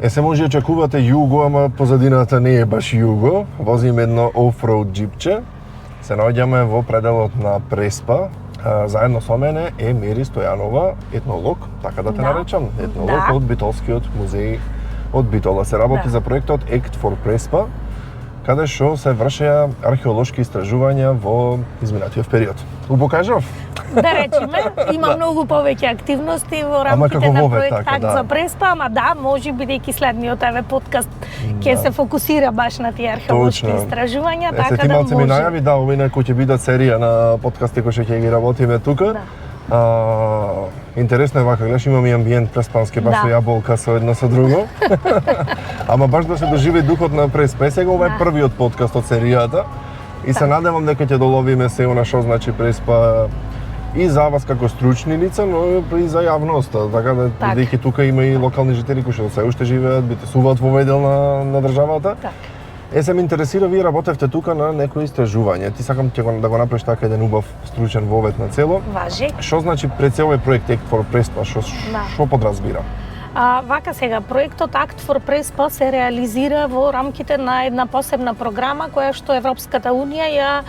Се може очекувате југо, ама позадината не е баш југо. Возиме едно офроуд джипче. Се наоѓаме во пределот на Преспа. Заедно со мене е Мери Стојанова, етнолог, така да те наречам, етнолог од Битолскиот музеј од Битола. Се работи за проектот Act for Преспа, каде што се вршеа археолошки истражувања во изминатиот период. Покажав? Да речеме, има многу повеќе активности во рамките на проектот за Преспа, ама може бидејќи следниот подкаст ќе се фокусира баш на тие археолошки истражувања, така да може. Ми најави, овие некои ќе бидат серија на подкасти кои што ќе ги работиме тука. Интересно е вака, гледаш, имаме амбиент преспански, баш со јаболка со едно со друго. Ама баш да се доживе духот на Преспа. Сега ова е првиот подкаст од серијата и се надевам дека ќе доловиме се она што значи Преспа и за вас како стручни лица, но и за јавноста, така да бидејќи тука има и локални жители кои што се уште живеат, битесуваат во овој дел на државата. Се ме интересира, вие работевте тука на некои истражување. Ти сакам да го направиш така еден убав стручен вовед на цело. Важи. Што значи пред целој проект Act for Преспа, што подразбира? Вака сега, проектот Act for Преспа се реализира во рамките на една посебна програма која што Европската Унија ја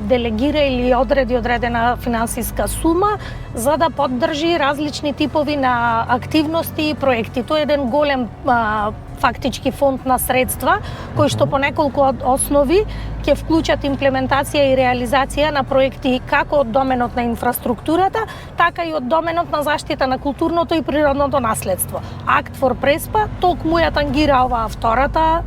делегира или одредена финансиска сума за да поддржи различни типови на активности и проекти. Тоа е еден голем фактички фонд на средства кои што по неколку основи ќе вклучат имплементација и реализација на проекти како од доменот на инфраструктурата, така и од доменот на заштита на културното и природното наследство. Act for Преспа токму ја тангира оваа втората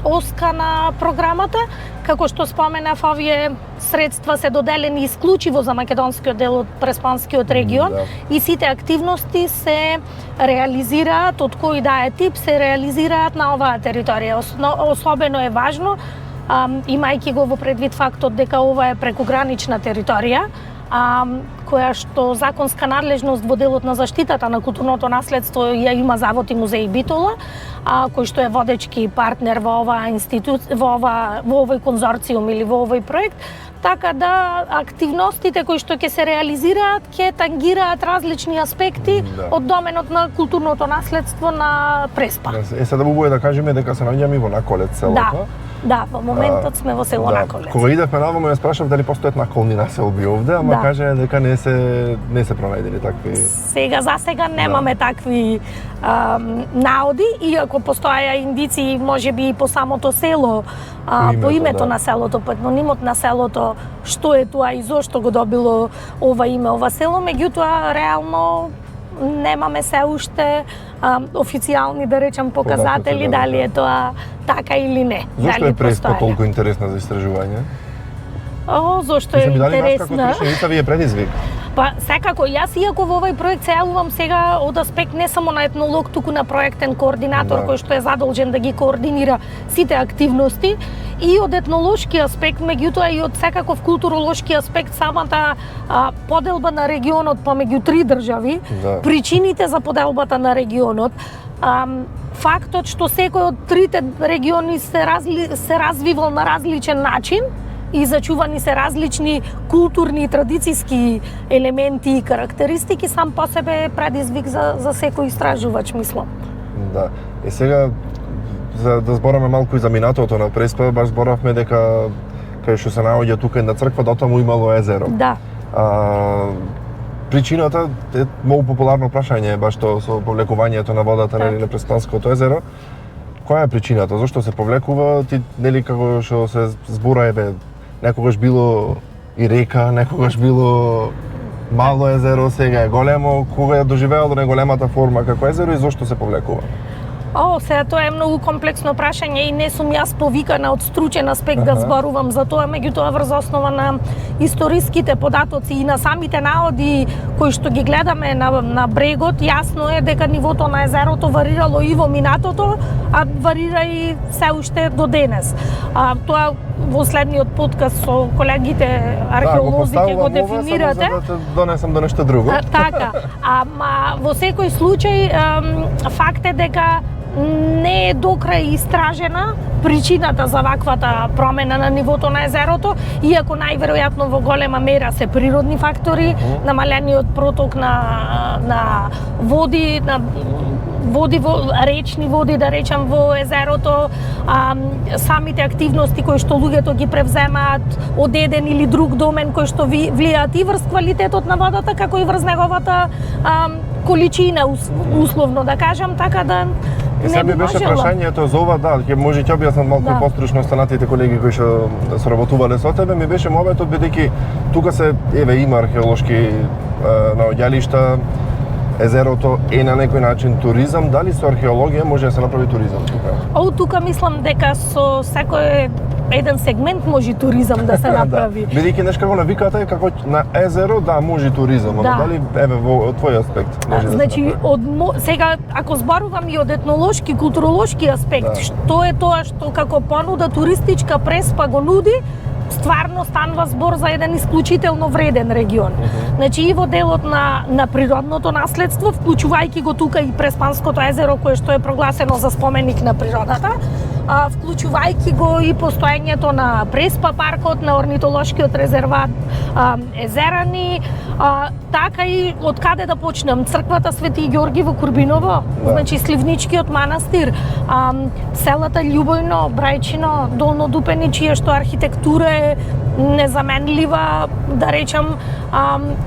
оска на програмата. Како што споменав, овие средства се доделени исклучиво за македонскиот дел од Преспанскиот регион и сите активности се реализираат од кој да е тип, се реализираат на оваа територија. Особено е важно, имајќи го во предвид фактот дека ова е прекугранична територија, која што законска надлежност во делот на заштитата на културното наследство ја има Завод и музеј Битола, кој што е водечки партнер во оваа институција, во овој конзорциум или во овој проект, така да активностите кои што ќе се реализираат ќе тангираат различни аспекти од доменот на културното наследство на Преспа. Сега да да кажеме дека се наоѓаме во Наколец селото. Да, во моментот сме во село Наколец. Кога идевме наваму ја спрашав дали постојат наколни населби овде, ама каже дека не се пронајдени такви. За сега немаме такви наоди, иако постојаја индиции можеби и по самото село, по името на селото, по етнонимот на селото, што е тоа и зошто го добило ова име ова село, меѓутоа реално немаме се уште официјални, да речам, показатели дали е тоа така или не. Зошто е Преспа толку интересна за истражување? Зошто е интересна? Како стручница ви е предизвик? Секако, јас иако во овој проект се јавувам сега од аспект не само на етнолог, туку на проектен координатор кој што е задолжен да ги координира сите активности и од етнолошки аспект, меѓутоа и од секаков културолошки аспект, самата поделба на регионот помеѓу три држави, причините за поделбата на регионот, фактот што секој од трите региони се развивал на различен начин и зачувани се различни културни и традицијски елементи и карактеристики, сам по себе е предизвик за секој истражувач, мислам. Да. Сега за да збораме малку и за минатото на Преспа, баш зборавме дека кај што се наоѓа тука една црква, дотаму имало езеро. Да. Причината е многу популарно прашање, баш тоа со повлекувањето на водата на Преспанското езеро. Која е причината? Зошто се повлекува? Ти нели како што се збора некогаш било и река, некогаш било мало езеро, сега е големо, кога е доживеало неголемата форма како езеро и зошто се повлекува? Сега тоа е многу комплексно прашање и не сум јас повикана од стручен аспект да зборувам за тоа, меѓутоа врз основа на историските податоци и на самите наоди кои што ги гледаме на брегот, јасно е дека нивото на езерото варирало и во минатото, а варира и се уште до денес. Тоа во следниот подкаст со колегите археолози ќе го дефинирате. Да, да донесам до нешто друго. Така, ама во секој случај факт е дека не е докрај истражена причината за ваквата промена на нивото на езерото, иако најверојатно во голема мера се природни фактори, намалениот проток на води, води речни води, да речам, во езерото, самите активности кои што луѓето ги превземаат од еден или друг домен кои што влијаат и врз квалитетот на водата, како и врз неговата количина, условно да кажам, така да И сега ми беше прашањето за ова, да, ќе може ќе објаснам малку пострушно останатите колеги кои што соработувале со тебе, ми беше моветот бидејќи тука се има археолошки наоѓалишта, езерото е на некој начин туризам, дали со археологија може да се направи туризам тука? Тука мислам дека со секој еден сегмент може туризам да се направи. Бидејќи нешто навиката е како на езеро, да, може туризам, ама дали во твој аспект може да се направи? Сега ако зборувам и од етнолошки, културолошки аспект, што е тоа што како понуда туристичка преспа го нуди, стварно станува збор за еден исклучително вреден регион. Значи и во делот на природното наследство, вклучувајќи го тука и Преспанското езеро кое што е прогласено за споменик на природата, вклучувајќи го и постоењето на Преспа паркот, на орнитолошкиот резерват Езерани, така и од каде да почнем, црквата Свети Ѓорги во Курбиново, значи Сливничкиот манастир, селата Љубојно, Брајчино, Долно Дупеничие, што архитектура е незаменлива, да речам,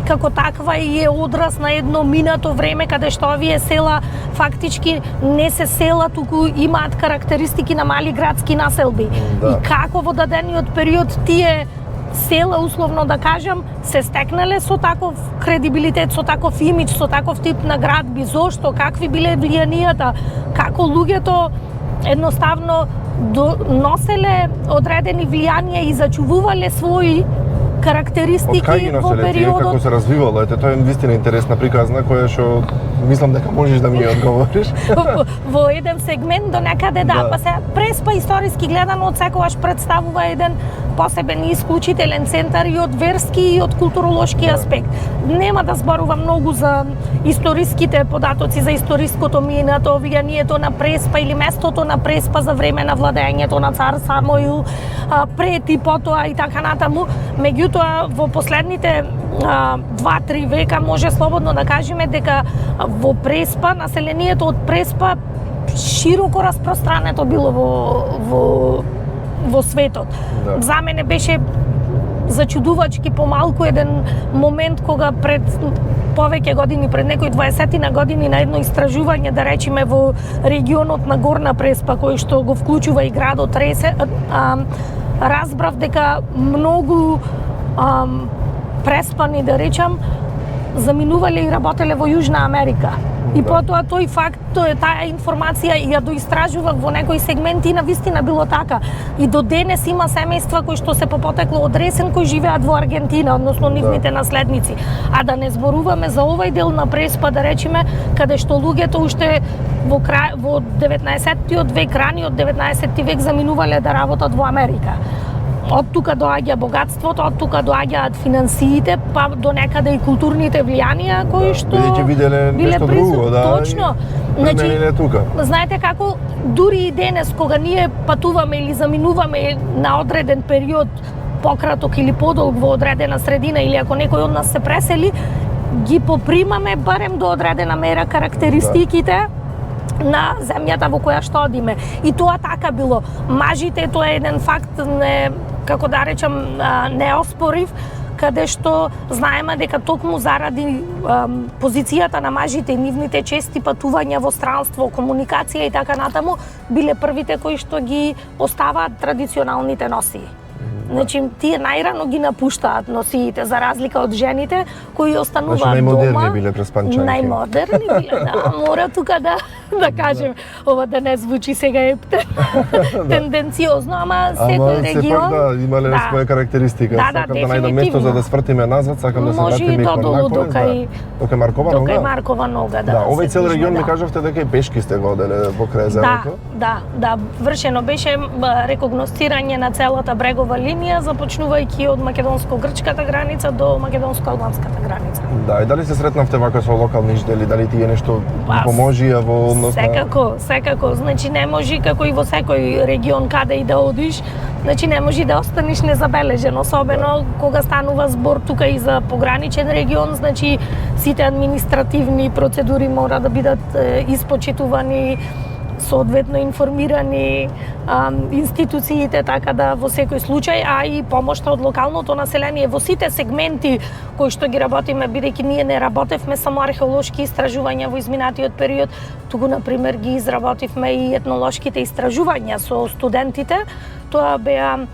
како таква и е одраз на едно минато време каде што овие села фактички не се села, туку имаат карактеристики на мали градски населби. И како во дадениот период тие села, условно да кажам, се стекнале со таков кредибилитет, со таков имидж, со таков тип на градби, зошто, какви биле влијанијата, како луѓето едноставно носеле одредени влијанија и зачувувале своји карактеристики во периодот. Како се развивало, ете тоа е вистина интересна приказна која што мислам дека можеш да ми ја одговориш. Во еден сегмент до некаде па се Преспа историски гледано од секогаш представува еден посебен и исклучителен центар и од верски и од културолошки аспект. Нема да зборувам многу за историските податоци, за историското минато, влијанието на Преспа или местото на Преспа за време на владењето на цар Самоил, пред и потоа и така натаму. Меѓутоа, во последните 2-3 века може слободно да кажеме дека во Преспа, населението од Преспа широко распространето било во светот. За мене беше зачудувачки помалку еден момент кога пред повеќе години, пред некои 20 години на едно истражување, да речеме во регионот на Горна Преспа, кој што го вклучува и градот Ресе, разбрав дека многу преспани, да речам, заминувале и работеле во Јужна Америка. И потоа тој факт, таа информација ја доистражував во некои сегменти и навистина било така. И до денес има семејства кои што се по потекло од Ресен кои живеат во Аргентина, односно нивните наследници. А да не зборуваме за овој дел на Преспа, да речеме, каде што луѓето уште во 19-тиот век, раниот 19 век заминувале да работат во Америка. Од тука доаѓа богатството, од тука доаѓаат финансиите, па до некаде и културните влијанија кои што биле нешто друго, точно. Значи, тука. Знаете како дури и денес кога ние патуваме или заминуваме на одреден период пократок или подолг во одредена средина или ако некој од нас се пресели, ги попримаме барем до одредена мера карактеристиките на земјата во која што одиме. И тоа така било. Мажите, тоа е еден факт, како да речам, неоспорив, каде што знаеме дека токму заради позицијата на мажите и нивните чести патувања во странство, комуникација и така натаму, биле првите кои што ги оставаат традиционалните носии. Значи, тие најрано ги напуштаат носиите, за разлика од жените, кои остануваат дома. Најмодерни биле преспанчанки. Најмодерни биле, да. Мора тука да кажем, ова да не звучи сега тенденциозно, ама секој регион... Ама имале своја карактеристика. Сакам да најдам место за да свртиме назад, сакам да се вратиме и додолу, дока Маркова нога. Дока е Маркова нога, да. Овој цел регион ми кажавте дека и пешки сте го оделе покрај езерото. Да, вршено беше рекогносцирање на целата брегова линија линија, започнувајќи од македонско-грчката граница до македонско-албанската граница. Да, и дали се сретнавте вака со локални жители, дали тие нешто поможија во однос на... Секако. Значи не може како и во секој регион каде и да одиш, значи не може да останеш незабележен, особено кога станува збор тука и за пограничен регион, значи сите административни процедури мора да бидат испочитувани, соодветно информирани институциите, така да во секој случај, а и помошта од локалното население во сите сегменти кои што ги работиме, бидејќи ние не работевме само археолошки истражувања во изминатиот период, туку на пример ги изработивме и етнолошките истражувања со студентите. Тоа беа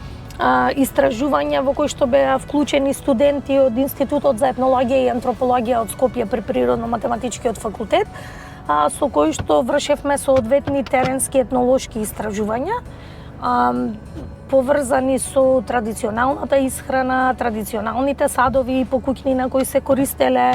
истражувања во кои што беа вклучени студенти од Институтот за етнологија и антропологија од Скопје при Природно-математичкиот факултет, со кои што вршевме соодветни теренски етнолошки истражувања, поврзани со традиционалната исхрана, традиционалните садови и покуќни на кои се користеле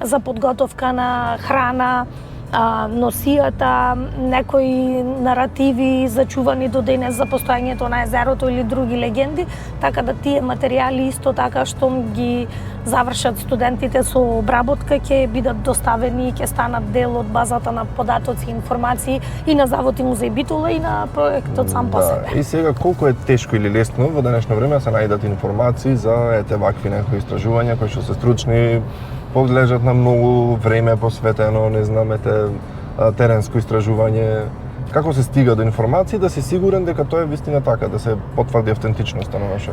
за подготовка на храна, носијата, некои наративи зачувани до денес за постојањето на езерото или други легенди, така да тие материјали исто така што ги завршат студентите со обработка ќе бидат доставени и ќе станат дел од базата на податоци и информации и на Завод и музеј Битола и на проектот сам по себе. И сега колку е тешко или лесно во денешно време се најдат информации за вакви некои истражувања кои што се стручни, подлежат на многу време посветено, не знам, теренско истражување. Како се стига до информации да си сигурен дека тоа е вистина така, да се потврди автентичноста на наше...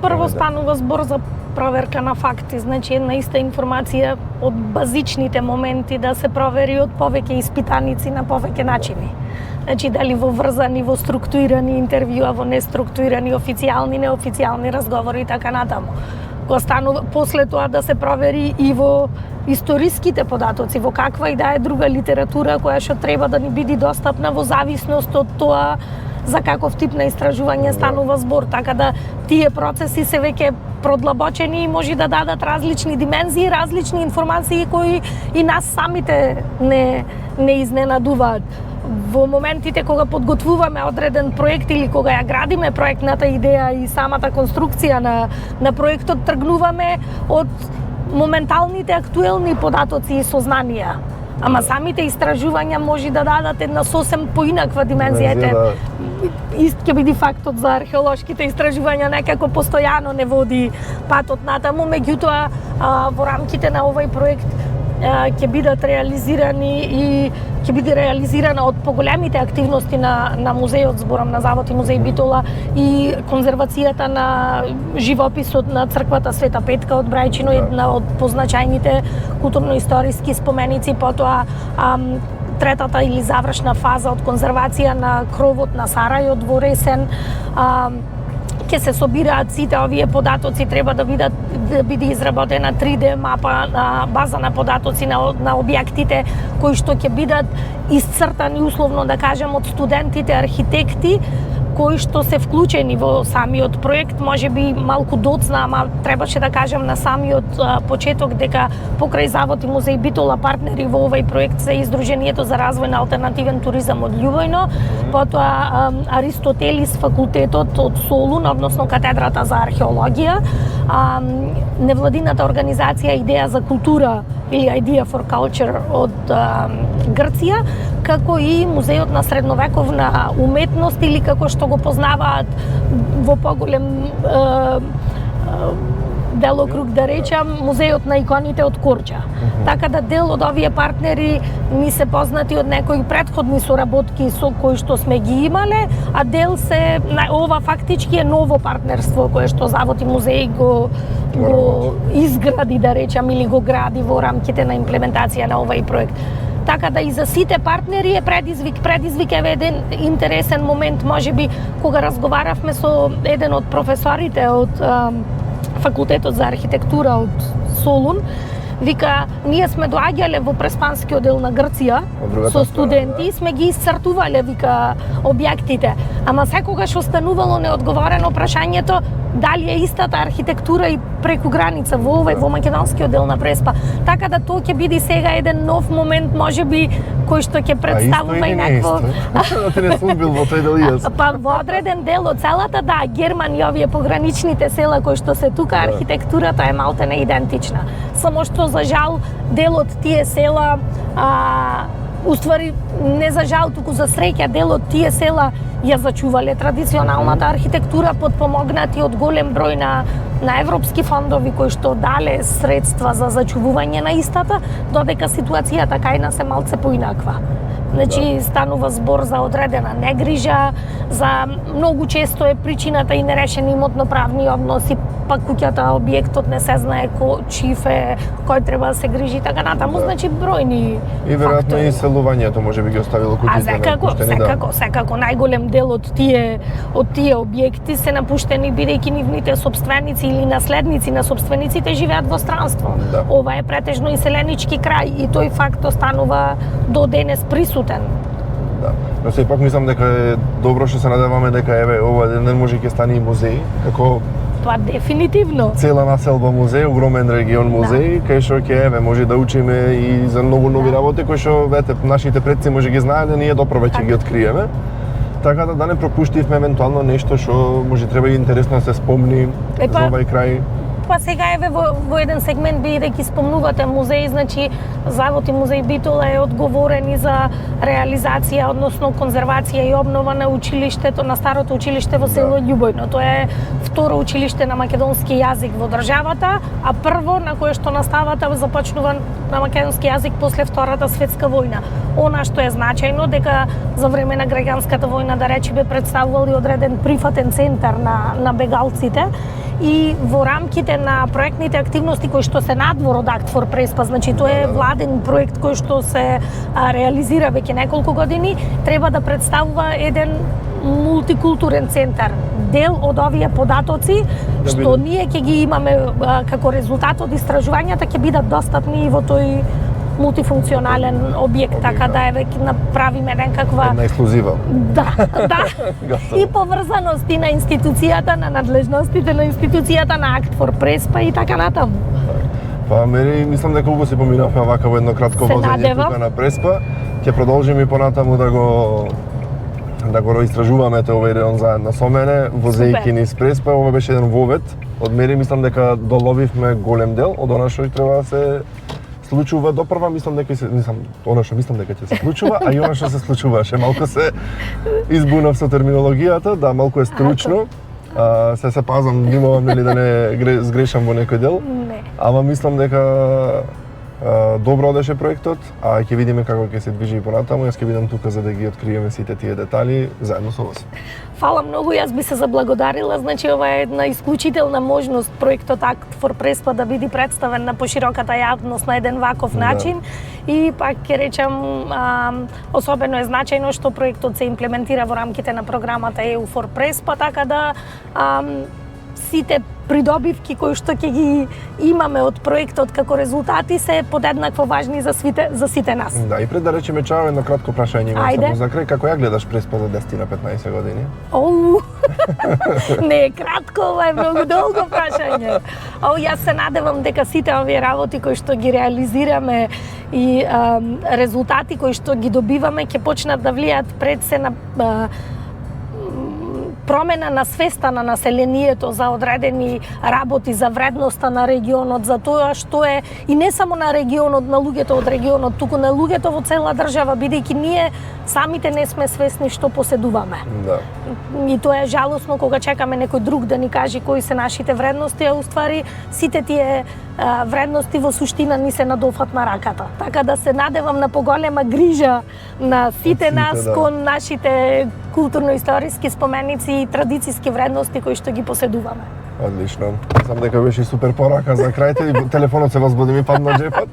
Прво станува збор за проверка на факти, значи една иста информација од базичните моменти да се провери од повеќе испитаници на повеќе начини. Значи дали во врзани, во структурирани интервјуа, во неструктурирани, официјални, неофицијални разговори и така натаму. Кога станува после тоа да се провери и во историските податоци, во каква и да е друга литература која што треба да ни биде достапна во зависност од тоа за каков тип на истражување станува збор, така да тие процеси се веќе продлабочени и може да дадат различни димензии, различни информации кои и нас самите не изненадуваат. Во моментите кога подготвуваме одреден проект или кога ја градиме проектната идеја и самата конструкција на проектот, тргнуваме од моменталните актуелни податоци и сознанија. Ама самите истражувања може да дадат една сосем поинаква димензија. Ист ќе биде фактот за археолошките истражувања, некако постојано не води патот натаму, меѓутоа во рамките на овој проект ќе бидат реализирани и ќе биде реализирана од поголемите активности на музејот, зборам на Завод и музеј Битола, и конзервацијата на живописот на црквата Света Петка од Брајчино, една од позначајните културно-историски споменици, потоа третата или завршна фаза од конзервација на кровот на Сарајот во Ресен. Ќе се собираат сите овие податоци, треба да биде изработена 3D мапа на база на податоци на објектите кои што ќе бидат исцртани условно да кажем од студентите архитекти кои што се вклучени во самиот проект, можеби малку доцна, ама требаше да кажем на самиот почеток дека покрај Завод и музеј Битола партнери во овој проект се Издруженијето за развој на алтернативен туризам од Љубојно, потоа Аристотелис факултетот од Солун, односно катедрата за археологија, невладината организација Идеја за култура или Idea for Culture од Грција, како и Музејот на средновековна уметност или како што го познаваат во поголем делокруг да речам, Музејот на иконите од Корча. Така да дел од овие партнери ни се познати од некои претходни соработки со кои што сме ги имале, а дел се ова фактички е ново партнерство кое што Завод и музеј го изгради, да речам, или го гради во рамките на имплементација на овој проект. Така да и за сите партнери е предизвик е еден интересен момент, можеби кога разговаравме со еден од професорите од факултетот за архитектура од Солун, вика, ние сме доаѓале во преспанскиот дел на Грција со студенти и сме ги исцртувале, вика, објектите. Ама секогаш останувало неодговорено прашањето дали е истата архитектура и преку граница во македонскиот дел на Преспа. Така да тоа ќе биде сега еден нов момент, можеби, кој што ќе представува и некакво... Да ти не сум бил во тој дел и јас. Па во одреден дел од целата, да, Герман и овие пограничните села кои што се тука, архитектурата е малтене идентична. Само што за жал дел од тие села уствари не за жал, туку за среќа дел од тие села ја зачувале традиционалната архитектура, подпомогнати од голем број на европски фондови кои што дале средства за зачувување на истата, додека ситуацијата кај нас е малце поинаква. Значи, станува збор за одредена негрижа, за многу често е причината и нерешени имотно-правни односи, па куќата, објектот не се знае чив е, кој треба да се грижи, така натаму, значи бројни и веројатно фактори. и селувањето можеби ги оставило куќите. Секако, најголем дел од тие објекти се напуштени бидејќи нивните собственици или наследници на собствениците живеат во странство. Да. Ова е претежно иселенички крај и тој факт останува до денес присутен. Да. Но сепак мислам дека е добро што се надеваме дека еве ова ден може ќе стане и музеј, како Па дефинитивно. Цела населба музеј, огромен регион музеј, кај што ќе еве може да учиме и за многу нови работи кои што вете нашите предци може ги знаеле, ние допрва ќе ги откриеме. Така да не пропуштивме евентуално нешто што може треба и интересно да се спомни за овај крај. Па сега еве во еден сегмент бидејќи спомнувате музеј, значи Завод и музеј Битола е одговорен и за реализација, односно конзервација и обнова на училиштето, на старото училиште во село Љубојно. Тоа е второ училиште на македонски јазик во државата, а прво на кое што наставата започнува на македонски јазик после Втората светска војна. Она што е значајно дека за време на граѓанската војна, да речеме, представувал и одреден прифатен центар на бегалците, и во рамките на проектните активности кои што се надвор од Act for Prespa, значи тоа е владен проект кој што се реализира веќе неколку години, треба да представува еден мултикултурен центар. Дел од овие податоци што ние ќе ги имаме како резултат од истражувањата ќе бидат достапни и во тој мултифункционален објект, така да еве ќе направиме некаква една ексклузива. Да. И поврзаности на институцијата, на надлежностите на институцијата на Act for Prespa и така натаму. Па мери мислам дека убаво се поминавме вака во едно кратко возење тука на Преспа. Ќе продолжиме понатаму да го истражуваме овој район заедно со мене, возејќи низ Преспа. Ова беше еден вовет. Од мери мислам дека доловивме голем дел од она што треба да се случува. Допрва мислам дека она што мислам дека ќе се случува, а и она што се случуваше. Малку се избунав со терминологијата, да, малку е стручно. Се пазам, внимавам нели да не сгрешам во некој дел. Не. Ама мислам дека добро одеше проектот, а ќе видиме како ќе се движи и понатаму. Јас ќе бидам тука за да ги откриеме сите тие детали заедно со вас. Фала многу, јас би се заблагодарила, значи ова е една исклучителна можност проектот Act for Prespa да биде представен на пошироката јавност на еден ваков начин. И пак ќе речам, особено е значајно што проектот се имплементира во рамките на програмата EU for Prespa, така да сите придобивки кои што ќе ги имаме од проектот како резултати се подеднакво важни за сите нас. Да, и пред да речеме чао, едно кратко прашање имам само за крај. Како ја гледаш Преспа за 10 на 15 години? Не е кратко, ова е многу долго прашање. Јас се надевам дека сите овие работи кои што ги реализираме и резултати кои што ги добиваме ќе почнат да влијат пред се на промена на свеста на населението за одредени работи, за вредноста на регионот, за тоа што е и не само на регионот, на луѓето од регионот, туку на луѓето во цела држава, бидејќи ние самите не сме свесни што поседуваме. Да. И тоа е жалосно кога чекаме некој друг да ни каже кои се нашите вредности, а уствари сите тие вредности во суштина ни се надофат на раката. Така да се надевам на поголема грижа на сите нас кон нашите културно-историски споменици и традицијски вредности кои што ги поседуваме. Одлично. Сам дека беше супер порака за крајте и телефонот се возбуди ми падна джепот.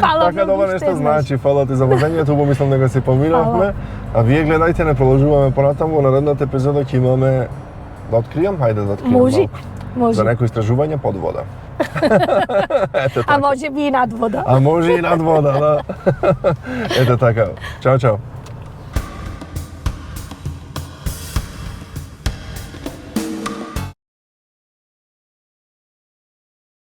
Така да ова нешто значи. Фала ти за возењето, убаво мислам дека се поминавме. А вие гледајте, не продолжуваме понатаму, во наредната епизода ќе имаме да откријам, хајде да откријам малку. Може. За некои истражување под вода. А може би и над вода. А може и над вода, да. Ете така. Чао, чао.